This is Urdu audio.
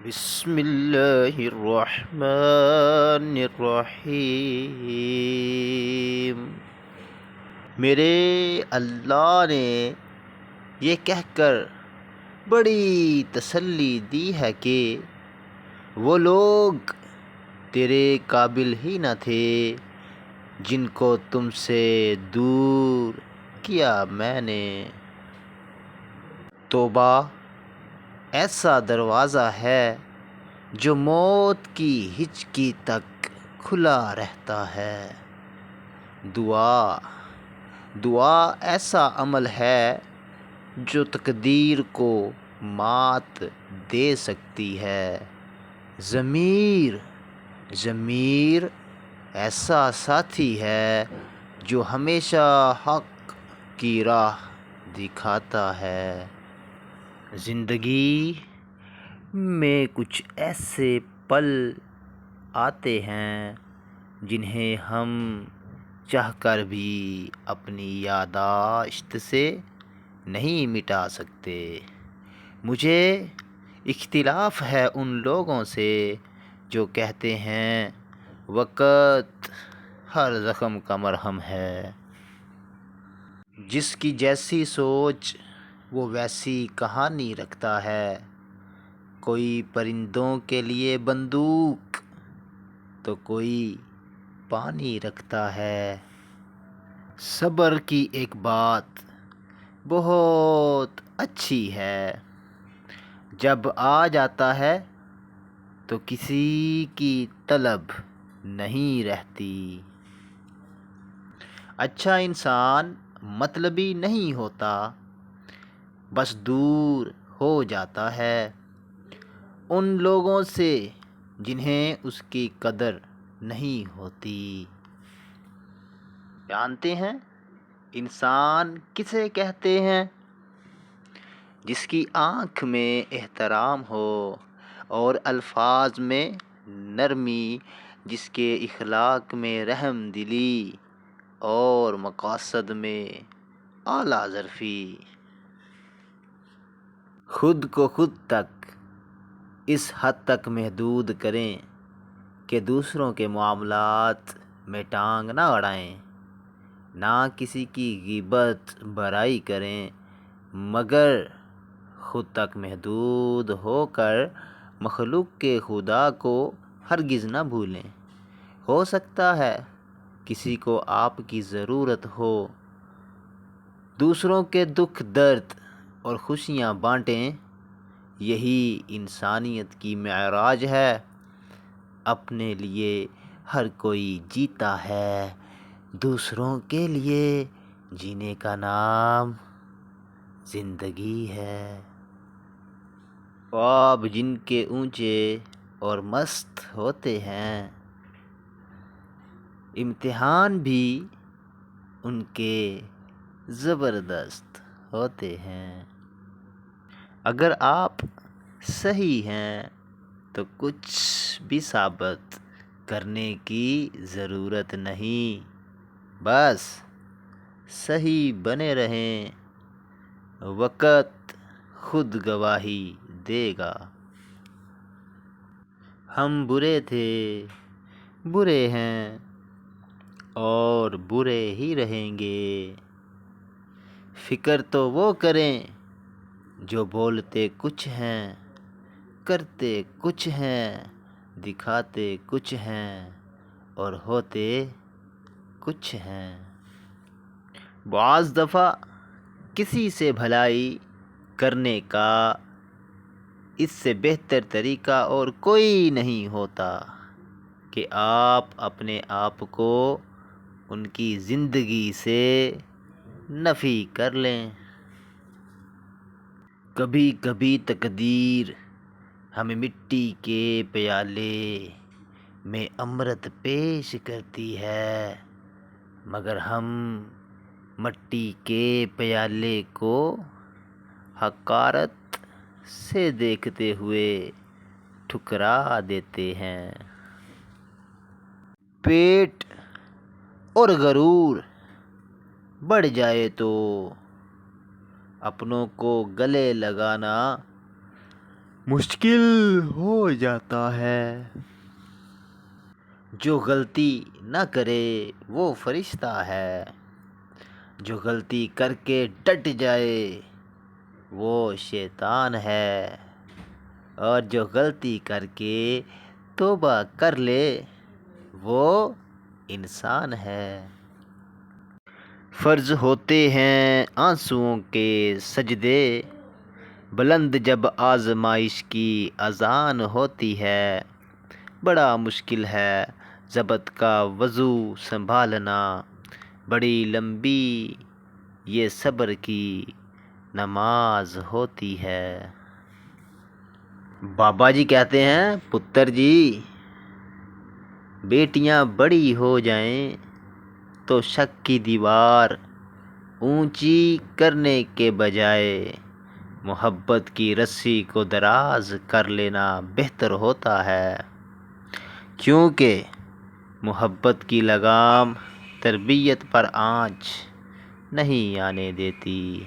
بسم اللہ الرحمن الرحیم۔ میرے اللہ نے یہ کہہ کر بڑی تسلی دی ہے کہ وہ لوگ تیرے قابل ہی نہ تھے جن کو تم سے دور کیا میں نے۔ توبہ ایسا دروازہ ہے جو موت کی ہچکی تک کھلا رہتا ہے۔ دعا ایسا عمل ہے جو تقدیر کو مات دے سکتی ہے۔ ضمیر ایسا ساتھی ہے جو ہمیشہ حق کی راہ دکھاتا ہے۔ زندگی میں کچھ ایسے پل آتے ہیں جنہیں ہم چاہ کر بھی اپنی یادداشت سے نہیں مٹا سکتے۔ مجھے اختلاف ہے ان لوگوں سے جو کہتے ہیں وقت ہر زخم کا مرہم ہے۔ جس کی جیسی سوچ وہ ویسی کہانی رکھتا ہے۔ کوئی پرندوں کے لیے بندوق تو کوئی پانی رکھتا ہے۔ صبر کی ایک بات بہت اچھی ہے، جب آ جاتا ہے تو کسی کی طلب نہیں رہتی۔ اچھا انسان مطلبی نہیں ہوتا، بس دور ہو جاتا ہے ان لوگوں سے جنہیں اس کی قدر نہیں ہوتی۔ جانتے ہیں انسان کسے کہتے ہیں؟ جس کی آنکھ میں احترام ہو اور الفاظ میں نرمی، جس کے اخلاق میں رحم دلی اور مقاصد میں اعلیٰ ظرفی۔ خود کو خود تک اس حد تک محدود کریں کہ دوسروں کے معاملات میں ٹانگ نہ اڑائیں، نہ کسی کی غیبت برائی کریں، مگر خود تک محدود ہو کر مخلوق کے خدا کو ہرگز نہ بھولیں۔ ہو سکتا ہے کسی کو آپ کی ضرورت ہو، دوسروں کے دکھ درد اور خوشیاں بانٹیں، یہی انسانیت کی معراج ہے۔ اپنے لیے ہر کوئی جیتا ہے، دوسروں کے لیے جینے کا نام زندگی ہے۔ خواب جن کے اونچے اور مست ہوتے ہیں، امتحان بھی ان کے زبردست ہوتے ہیں۔ اگر آپ صحیح ہیں تو کچھ بھی ثابت کرنے کی ضرورت نہیں، بس صحیح بنے رہیں، وقت خود گواہی دے گا۔ ہم برے تھے، برے ہیں اور برے ہی رہیں گے۔ فکر تو وہ کریں جو بولتے کچھ ہیں، کرتے کچھ ہیں، دکھاتے کچھ ہیں اور ہوتے کچھ ہیں۔ بعض دفعہ کسی سے بھلائی کرنے کا اس سے بہتر طریقہ اور کوئی نہیں ہوتا کہ آپ اپنے آپ کو ان کی زندگی سے نفی کر لیں۔ کبھی کبھی تقدیر ہمیں مٹی کے پیالے میں امرت پیش کرتی ہے، مگر ہم مٹی کے پیالے کو حقارت سے دیکھتے ہوئے ٹھکرا دیتے ہیں۔ پیٹ اور غرور بڑھ جائے تو اپنوں کو گلے لگانا مشکل ہو جاتا ہے۔ جو غلطی نہ کرے وہ فرشتہ ہے، جو غلطی کر کے ڈٹ جائے وہ شیطان ہے، اور جو غلطی کر کے توبہ کر لے وہ انسان ہے۔ فرض ہوتے ہیں آنسوؤں کے سجدے، بلند جب آزمائش کی اذان ہوتی ہے۔ بڑا مشکل ہے ضبط کا وضو سنبھالنا، بڑی لمبی یہ صبر کی نماز ہوتی ہے۔ بابا جی کہتے ہیں پتر جی، بیٹیاں بڑی ہو جائیں تو شک کی دیوار اونچی کرنے کے بجائے محبت کی رسی کو دراز کر لینا بہتر ہوتا ہے، کیونکہ محبت کی لگام تربیت پر آنچ نہیں آنے دیتی۔